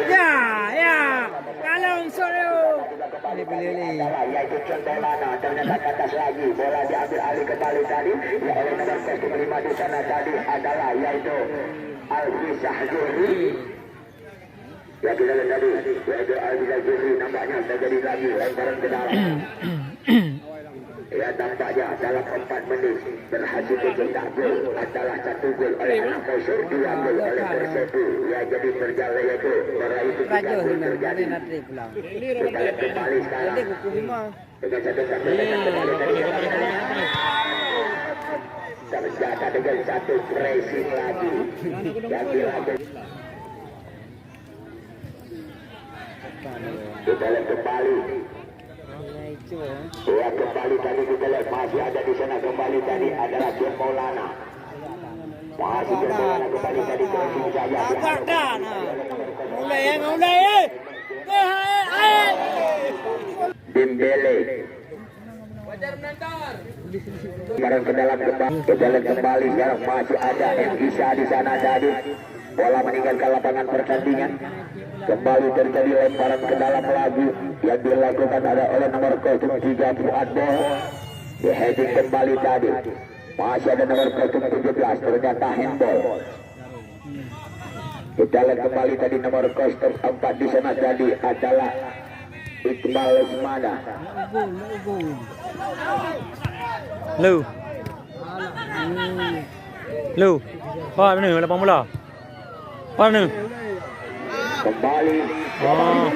Ya, ya. Kalau Soreo. Ini beli. Yaitu Condolana ternyata ke atas lagi. Bola diambil alih kembali tadi. Ya oleh nomor 5 di sana tadi adalah yaitu Alfi Syahjuri. Ya kita lihat tadi yaitu Alfi Syahjuri nampaknya terjadi lagi lemparan ke dalam. Ya tampaknya dalam 4 menit berhasil mencetak gol adalah 1 gol oleh anak Kosur, 2 gol oleh Persepu. Ya jadi berjalan yaitu meraih 3 gol terjadi. Kita lihat kembali sekarang dengan 1-1 terjaga dengan 1 pressing lagi yang dilakukan. Kita lihat kembali. Ya kembali tadi kita lihat masih ada di sana kembali tadi adalah John Maulana. Masih John Maulana kembali tadi crossing saja. Mulai. Dembele. Barang ke dalam kembali sekarang masih ada Isa di sana tadi. Bola meninggalkan lapangan pertandingan. Kembali terjadi lemparan ke dalam lagi yang dilakukan ada oleh nomor 03 Fuad Boh. Di heading kembali tadi. Masih ada nomor 17 ternyata handball. Kita lihat kembali tadi nomor 4 di sana tadi adalah Iqbal Lesmana. Lu. Apa benar lapan bola? Apa benar? Kembali. Oh.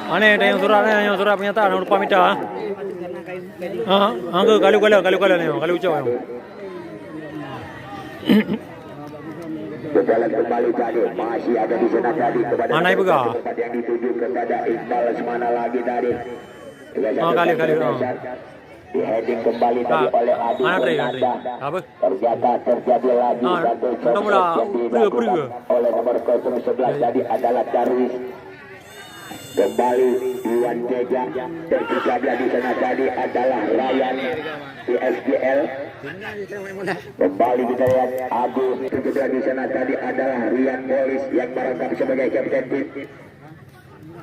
Aneh ada yang surat pernyataan lupa minta. Angka kalau ni, kalau ucap. Berjalan kembali tadi masih ada di sana tadi kepada mana ibu kah? yang dituju kepada Iqbal Lesmana lagi tadi. Kali. Di heading kembali tadi oleh Adi Nanda. Apa? Terjadi lagi satu coba yang dilakukan oleh nomor 011 tadi adalah Darwis. Kembali Iwan Teja terjadi di sana tadi adalah Ryan di SGL. Kembali kita lihat Agus terjadi di sana tadi adalah Rian Bolis yang merangkap sebagai kapten tim.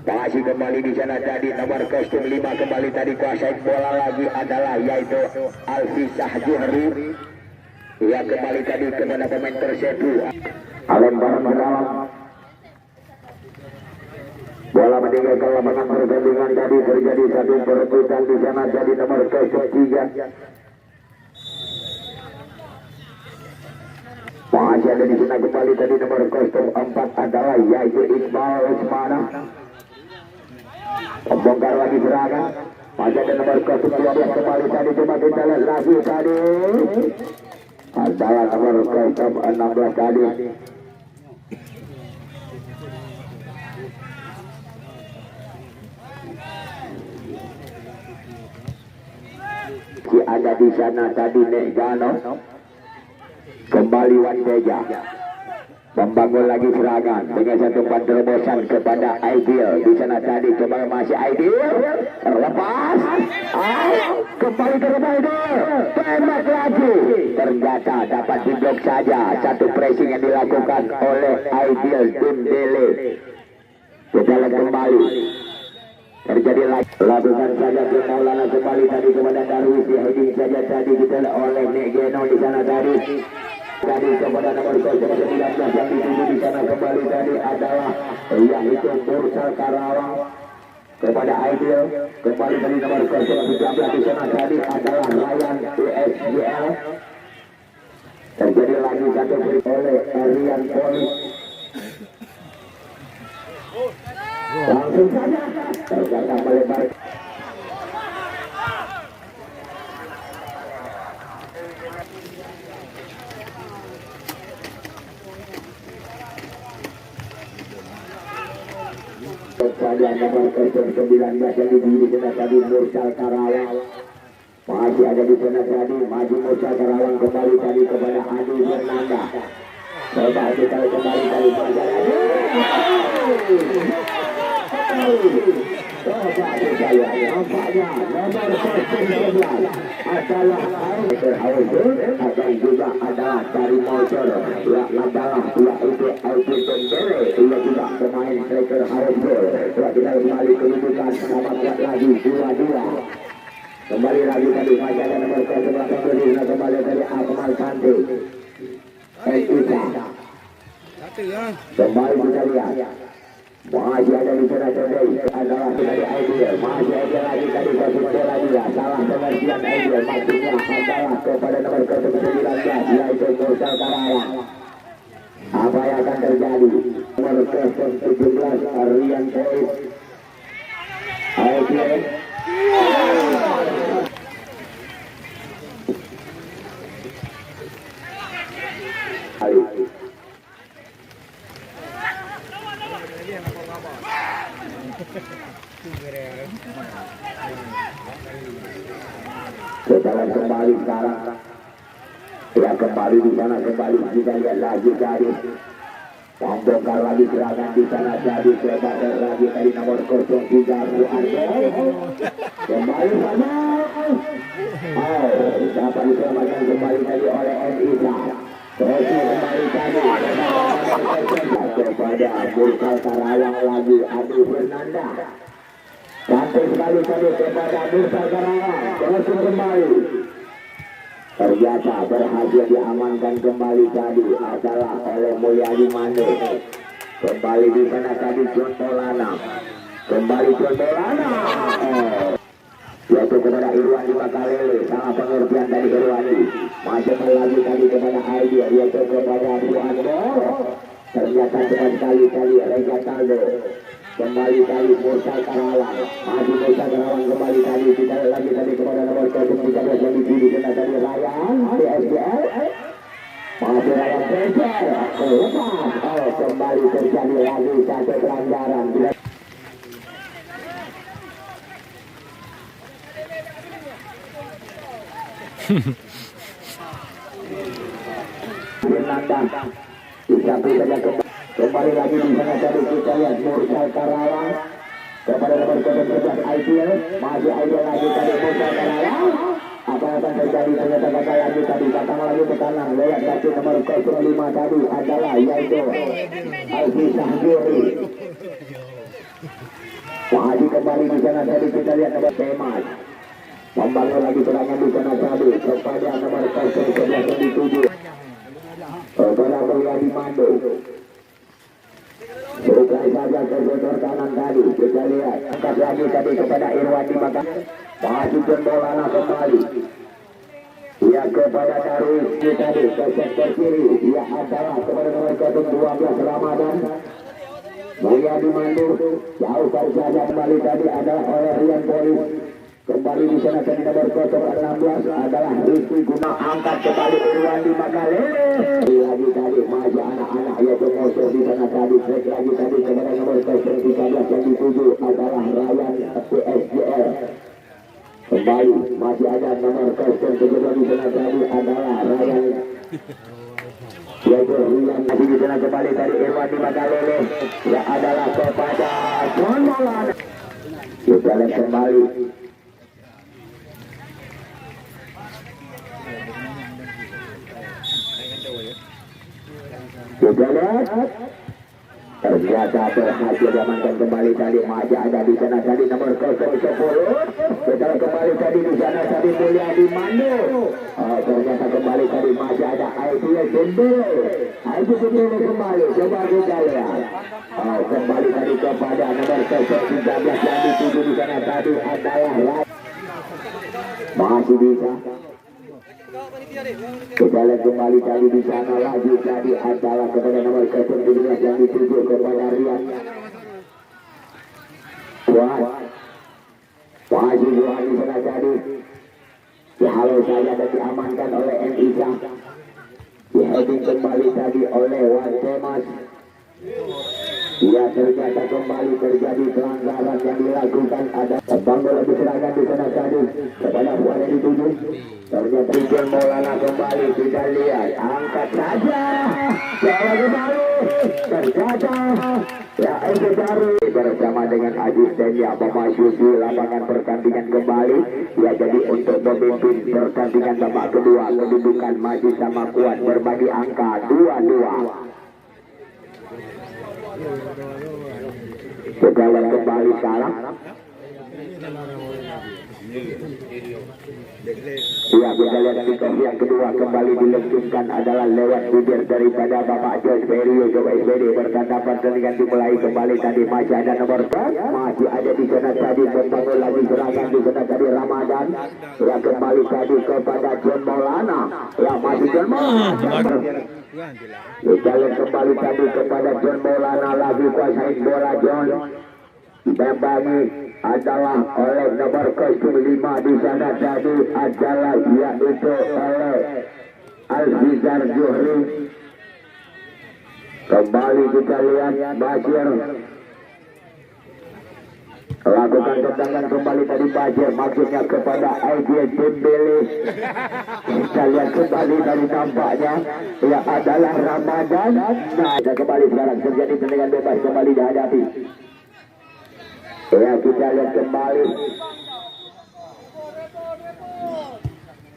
Masih kembali di sana tadi nomor 5 kembali tadi kuasai bola lagi adalah yaitu Alfi Syahjuhri. Yang kembali tadi kepada pemain Persepu. Lemparan ke dalam. Bola meninggalkan lapangan pertandingan tadi terjadi satu perebutan di sana tadi nomor 3. Masih ada di sana kembali tadi nomor 4 adalah yaitu Iqbal Lesmana. Membongkar lagi serangan. Masih ada nomor 12 kembali tadi coba kita lihat lagi tadi. Adalah nomor 16 tadi. Ada di sana tadi Negano. Kembali Wandeja membangun lagi serangan dengan satu penerobosan kepada Ideal di sana tadi coba masih Ideal lepas kembali ke Ideal tembak lagi ternyata dapat diblok saja satu pressing yang dilakukan oleh Ideal Dembele. Kita lihat kembali terjadi lagi lakukan saja ke Maulana kembali tadi kepada Darwis di heading saja tadi kita oleh Negeno di sana tadi kepada nomor 19 yang dituju di sana kembali tadi adalah yaitu Mursal Karawang kepada Ideal kembali tadi nomor 13 di sana tadi adalah Ryan USGL. Terjadi lagi satu free oleh Rian Polis. Langsung saja terjadi melebar. Pada nomor 19 yang diberi di sana tadi Mursal Karawang. Masih ada di sana tadi maju Mursal Karawang kembali tadi kepada Adi Fernanda. Coba kita kembali tadi coba kita lihat nampaknya nomor 11 adalah Aibel akan juga adalah dari motor ya adalah yaitu Aibel Tembele ia juga pemain striker Aibel ya kita kembali kedudukan sama kuat lagi 2-2 kembali lagi tadi masih ada nomor 11 kembali dari Akmal Kante Elisa kembali kita lihat masih ada di sana today adalah dari Aibel masih ada lagi tadi kasih bola dia salah pengertian Aibel maksudnya adalah kepada nomor 19 yaitu Mursal Karawang apa yang akan terjadi nomor 17 Rian Pois Aibel Setelah kembali sekarang ya kembali di sana kembali kita lihat lagi dari membongkar lagi serangan di sana jadi kepada lagi dari nomor 03 Ruando kembali sana dapat diselamatkan kembali tadi oleh Elisa terus kembali tadi kepada Mursal Karawang lagi Adi Fernanda cantik sekali tadi kepada Mursal Karawang terus kembali ternyata berhasil diamankan kembali tadi adalah oleh Mulyadi Mande kembali di sana tadi Jondolana kembali Jondolana yaitu kepada Irwan di Makalele salah pengertian dari Irwandi masih lagi tadi kepada Aidil yaitu kepada Ruando ternyata cepat sekali tadi Reza Taldo kembali tadi Mursal Karawang masih Mursal Karawang kembali tadi kita lagi tadi kepada nomor 13 yang dipilih kena tadi Ryan di SBL masih Ryan Pecer lepas kembali terjadi lagi satu pelanggaran Fernanda bisa saja kembali lagi di sana tadi kita lihat Mursal Karawang kepada nomor 13 Aibel masih Aibel lagi tadi Mursal Karawang apa yang akan terjadi ternyata gagal lagi tadi datang lagi ke kanan lewat kaki nomor 05 tadi adalah yaitu Alfi Sahjuri Wahadi kembali di sana tadi kita lihat nomor Temas membangun lagi serangan di sana tadi kepada nomor 11 yang dituju kepada Mulyadi Mando bukan saja ke kanan tadi kita lihat angkat lagi tadi kepada Irwan di Maka masih Jondolana kembali ia kepada Darwis tadi ke sektor kiri ia adalah kepada nomor 12 Ramadan Mulyadi Mando jauh saja kembali tadi adalah oleh Rian Polis kembali di sana tadi nomor 16 adalah Rizky Guna angkat kembali Irwan di Makalele lagi tadi maju anak-anak yaitu musuh di sana tadi break lagi tadi kepada nomor 13 yang dituju adalah Ryan PSGL kembali masih ada nomor 17 di sana tadi adalah Ryan yaitu Rian masih di sana kembali tadi Irwan di Makalele yang adalah kepada Jondolana kita lihat kembali juga lihat ternyata berhasil diamankan kembali tadi masih ada di sana tadi nomor 010 setelah kembali tadi di sana tadi Mulyadi Mando ternyata kembali tadi masih ada Aibel Tembele kembali coba kita lihat kembali tadi kepada nomor 13 yang dituju di sana tadi adalah masih bisa kita lihat kembali tadi di sana lagi tadi adalah kepada nomor 17 yang dituju kepada Rian masih Johan di sana tadi halo saya dan diamankan oleh Elisa diheading kembali tadi oleh Wan Temas ya ternyata kembali terjadi pelanggaran yang dilakukan ada bangun lagi serangan di sana tadi kepada Puan yang dituju ternyata Rian Maulana kembali kita lihat angkat saja jalan kembali ternyata ya Ege Dari bersama dengan asistennya Bapak Syufi lapangan pertandingan kembali. Ya, jadi untuk memimpin pertandingan babak kedua kedudukan masih sama kuat berbagi angka 2-2. Kita lihat kembali sekarang. Ya, kita lihat di yang kedua kembali dilenggungkan adalah lewat bibir daripada Bapak Jos Perio Coba SPD. Bertanda pertandingan dimulai kembali tadi. Masih ada nomor 10, masih ada di sana tadi membangun lagi serangan di sana tadi Ramadan. Ya, kembali tadi kepada John Maulana. Ya, masih John Maulana. Kita lihat kembali tadi kepada John Maulana lagi kuasain bola John. Ditembangi adalah oleh nomor kostum 5 di sana tadi adalah yaitu oleh Alfizar Juhri. Kembali kita lihat Basir lakukan tendangan kembali tadi Basir maksudnya kepada AJ Dembele. Kita lihat kembali dari tampaknya ya adalah Ramadan. Nah, kita kembali sekarang terjadi tendangan bebas kembali dihadapi. Ya, kita lihat kembali.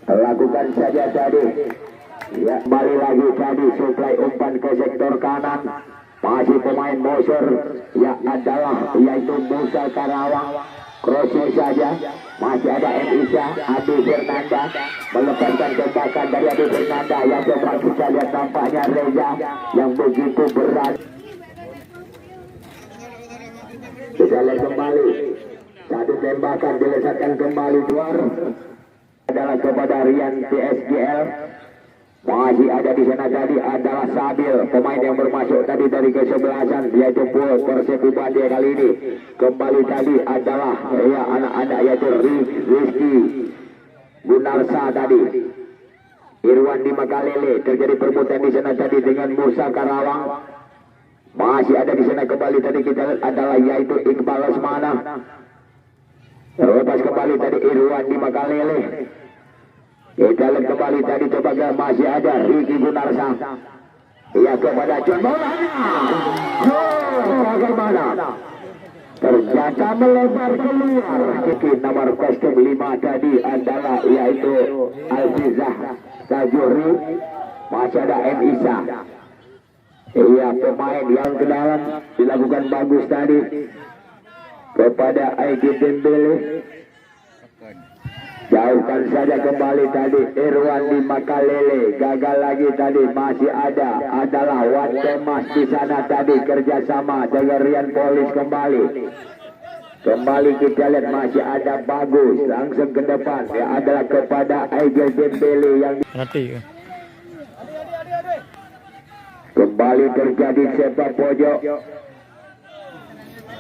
Lakukan saja tadi. Ya, kembali lagi tadi suplai umpan ke sektor kanan. Masih pemain Mosor yang adalah yaitu Musa Karawang. Crossnya saja. Masih ada M. Isa, Adi Fernanda melepaskan tembakan dari Adi Fernanda. Yang coba kita lihat tampaknya Reza yang begitu berat. Kita lihat kembali. Satu tembakan dilesatkan kembali keluar adalah kepada Rian PSGL. Masih ada di sana tadi adalah Sabil, pemain yang bermasuk tadi dari kesebelasan yaitu Pul Persepi Bandung kali ini. Kembali tadi adalah ya anak-anak yaitu Rizky Gunarsa tadi. Irwan di Makalele terjadi perbuatan di sana tadi dengan Musa Karawang. Masih ada di sana kembali tadi kita lihat adalah yaitu Iqbal Lesmana. Lepas kembali tadi Irwan di Makalele. Kita lihat kembali tadi coba masih ada Ricky Gunarsa. Ia kepada John Maulana. Bagaimana? Ternyata melebar keluar. Kiki nomor kostum 5 tadi adalah yaitu Alfizah Tajuri. Masih ada M. Isa. Iya, pemain yang ke dalam dilakukan bagus tadi kepada Aiki Dembele. Jauhkan saja kembali tadi Irwan di Makalele. Gagal lagi tadi. Masih ada adalah Wan Thomas di sana tadi kerjasama dengan Rian Polis kembali. Kembali kita lihat masih ada bagus langsung ke depan ya adalah kepada Aiki Dembele yang nanti kembali terjadi sepak pojok.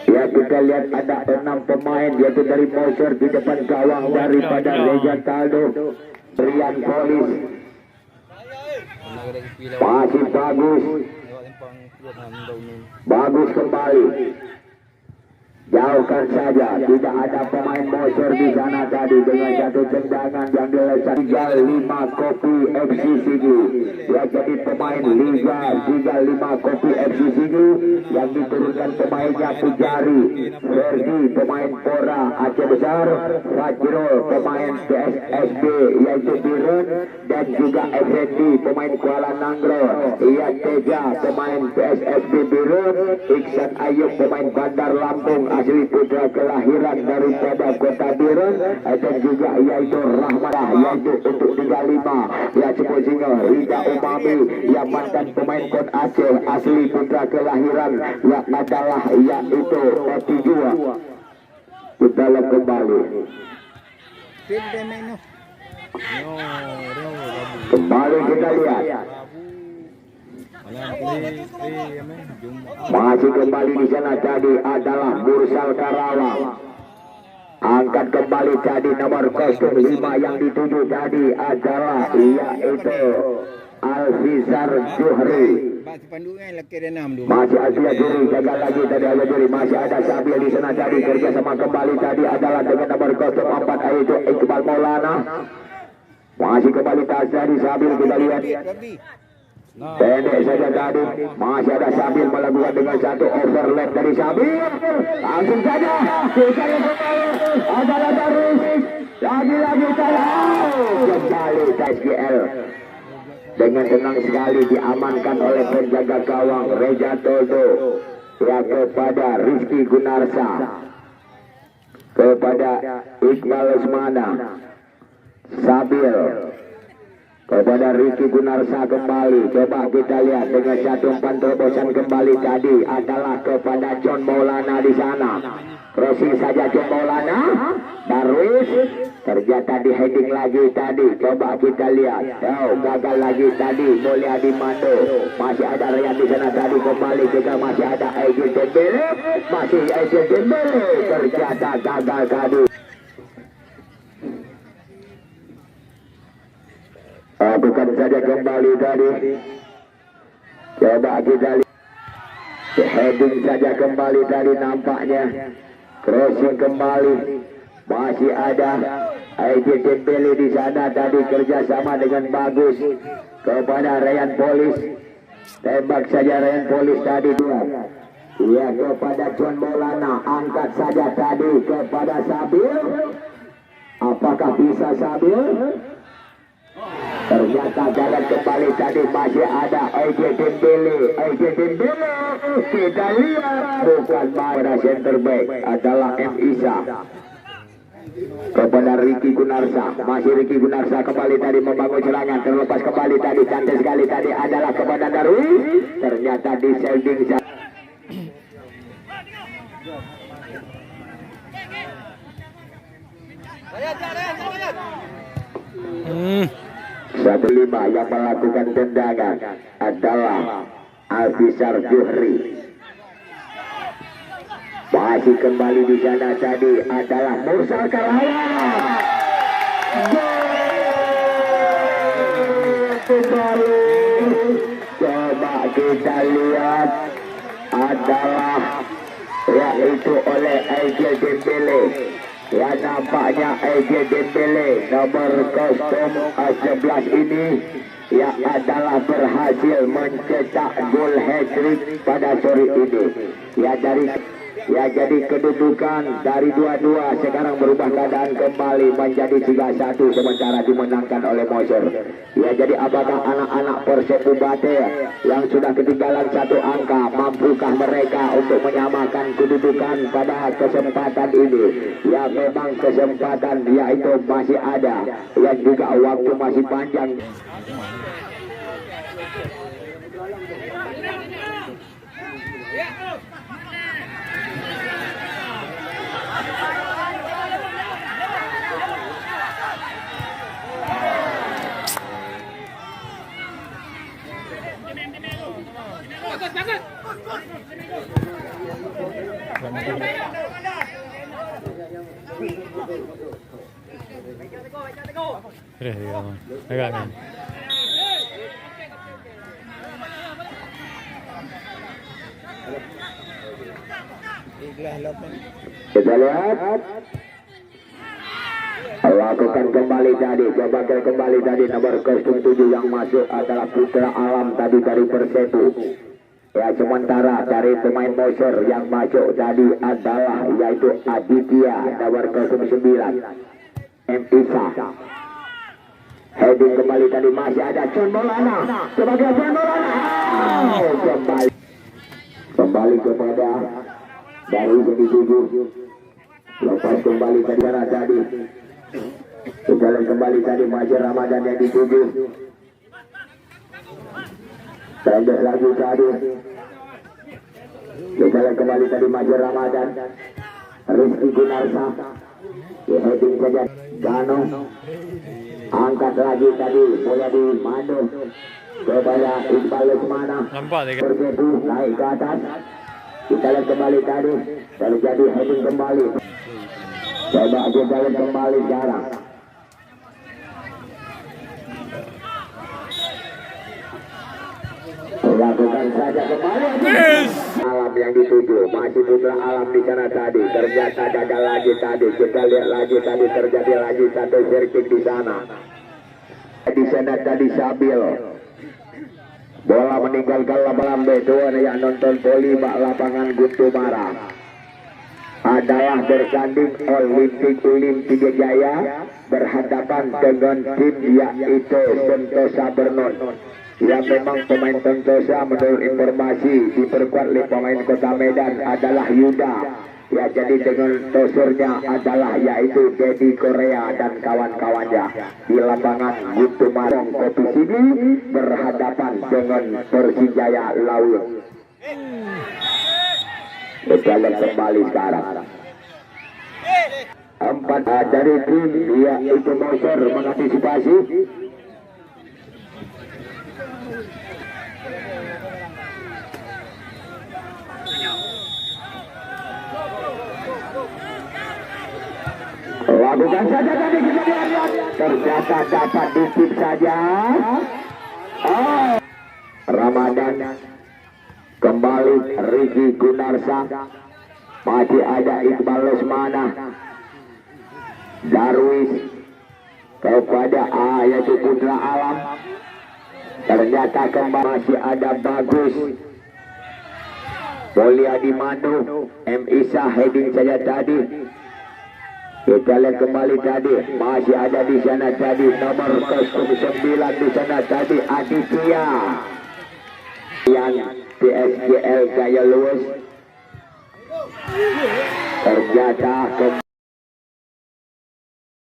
Ya, kita lihat ada 6 pemain yaitu dari Mosor di depan gawang daripada Reza Taldo, Rian Polis. Masih bagus kembali. Jauhkan saja, tidak ada pemain Mosor di sana tadi dengan satu tendangan yang dilesatkan 5 Kopi FC Sigi. Ya, jadi pemain Liga 35 Kopi FC Sigi yang diturunkan pemainnya Pujari, Ferdi pemain Pora Aceh Besar, Fajrul pemain PSSB yaitu Birun, dan juga Effendi pemain Kuala Nangro. Ia Teja pemain PSSB Birun, Iksan Ayub pemain Bandar Lampung asli putra kelahiran daripada kota Birun, dan juga yaitu Rahmah yaitu untuk 35 ya sebut singa Rida Umami yang mantan pemain Kot Aceh asli putra kelahiran yang adalah yaitu Petijua. Kita lihat kembali. Kembali kita lihat. Masih kembali di sana tadi adalah Mursal Karawang. Angkat kembali tadi nomor kostum 5 yang dituju tadi adalah yaitu Alfizar Juhri. Masih Asia Juri, gagal lagi tadi Asia Juri. Masih ada Sabil di sana tadi kerjasama kembali tadi adalah dengan nomor kostum 4 yaitu Iqbal Maulana. Masih kembali tas dari Sabil kita lihat. Pendek saja tadi, masih ada Sabil melakukan dengan satu overlap dari Sabil. Langsung saja, adalah Darus. Lagi-lagi kembali SGL. Dengan tenang sekali diamankan oleh penjaga gawang Reza Toldo. Ya kepada Rizky Gunarsa. Kepada Iqbal Usmana. Sabil. Kepada Rizky Gunarsa kembali. Coba kita lihat dengan satu umpan terobosan kembali tadi adalah kepada John Maulana di sana. Crossing saja John Maulana. Darwis ternyata di heading lagi tadi. Coba kita lihat. Gagal lagi tadi. Mulyadi Mando. Masih ada Rian di sana tadi kembali juga masih ada Aidil Dembele. Masih Aidil Dembele. Ternyata gagal tadi. Bukan saja kembali tadi. Coba kita lihat. Heading saja kembali tadi nampaknya. Crossing kembali. Masih ada Aidil Dembele di sana tadi kerjasama dengan bagus kepada Ryan Polis. Tembak saja Ryan Polis tadi dua. Ya kepada John Maulana. Angkat saja tadi kepada Sabil. Apakah bisa Sabil? Ternyata jalan kembali tadi masih ada Aidil Dembele. Aidil Dembele kita lihat bukan pada center back adalah M. Isa. Kepada Ricky Gunarsa. Masih Ricky Gunarsa kembali tadi membangun serangan. Terlepas kembali tadi cantik sekali tadi adalah kepada Darwis. Ternyata di Selding. Satu lima yang melakukan tendangan adalah Alfisar Juhri. Masih kembali di sana tadi adalah Mursal Kalaya. Kembali. Coba kita lihat adalah yaitu oleh Aidil Dembele. Ya nampaknya Aidil Dembele nomor kostum 11 ini yang adalah berhasil mencetak gol hat-trick pada sore ini. Ya jadi kedudukan dari 2-2 sekarang berubah keadaan kembali menjadi 3-1 sementara dimenangkan oleh Mosor. Ya jadi apakah anak-anak Persib Bate yang sudah ketinggalan satu angka mampukah mereka untuk menyamakan kedudukan pada kesempatan ini? Ya memang kesempatan yaitu masih ada dan juga waktu masih panjang. Kita lihat lakukan kembali tadi, coba kembali tadi nomor kostum 7 yang masuk adalah Putra Alam tadi dari Persepu. Ya sementara dari pemain Mosor yang masuk tadi adalah yaitu Aditya nomor kostum 9 M. Isa. Heading kembali tadi masih ada John Maulana sebagai John Maulana. Kembali kepada dari jadi 7. Lepas kembali ke sana tadi. Jalan kembali tadi masih Ramadan yang di 7. Pendek lagi tadi. Jalan kembali tadi masih Ramadan. Rizky Gunarsa. Heading saja Gano. Angkat lagi tadi Mulyadi Mando kepada Iqbal Usmana. Persepu naik ke atas. Kita lihat kembali tadi terjadi heading kembali. Coba kita lihat kembali sekarang. Lakukan saja kembali. Alam yang dituju masih Putra Alam di sana tadi. Ternyata gagal lagi tadi. Kita lihat lagi tadi terjadi lagi satu free kick di sana. Di sana tadi Sabil. Bola meninggalkan lapangan B2 yang nonton voli bak lapangan Gutumara adalah bersanding Olimpik Jaya berhadapan dengan tim yaitu Sentosa Bernon. Ya memang pemain Sentosa menurut informasi diperkuat oleh pemain Kota Medan adalah Yuda. Ya jadi dengan tosurnya adalah yaitu Dedi Korea dan kawan-kawannya di lapangan Gutumarong Kopi Sini berhadapan dengan Persijaya Laut. Berjalan kembali sekarang. 4 dari tim yaitu Moser mengantisipasi. Lakukan saja tadi kita lihat. Ternyata dapat dikit saja. Ramadan kembali Riki Gunarsa. Masih ada Iqbal Lesmana. Darwis kepada yaitu Putra Alam. Ternyata kembali masih ada Bagus. Poliadi Manu. M. Isa heading saja tadi. Kita lihat kembali tadi masih ada di sana tadi nomor 09 di sana tadi Aditya yang PSGL Gaya Luwes ternyata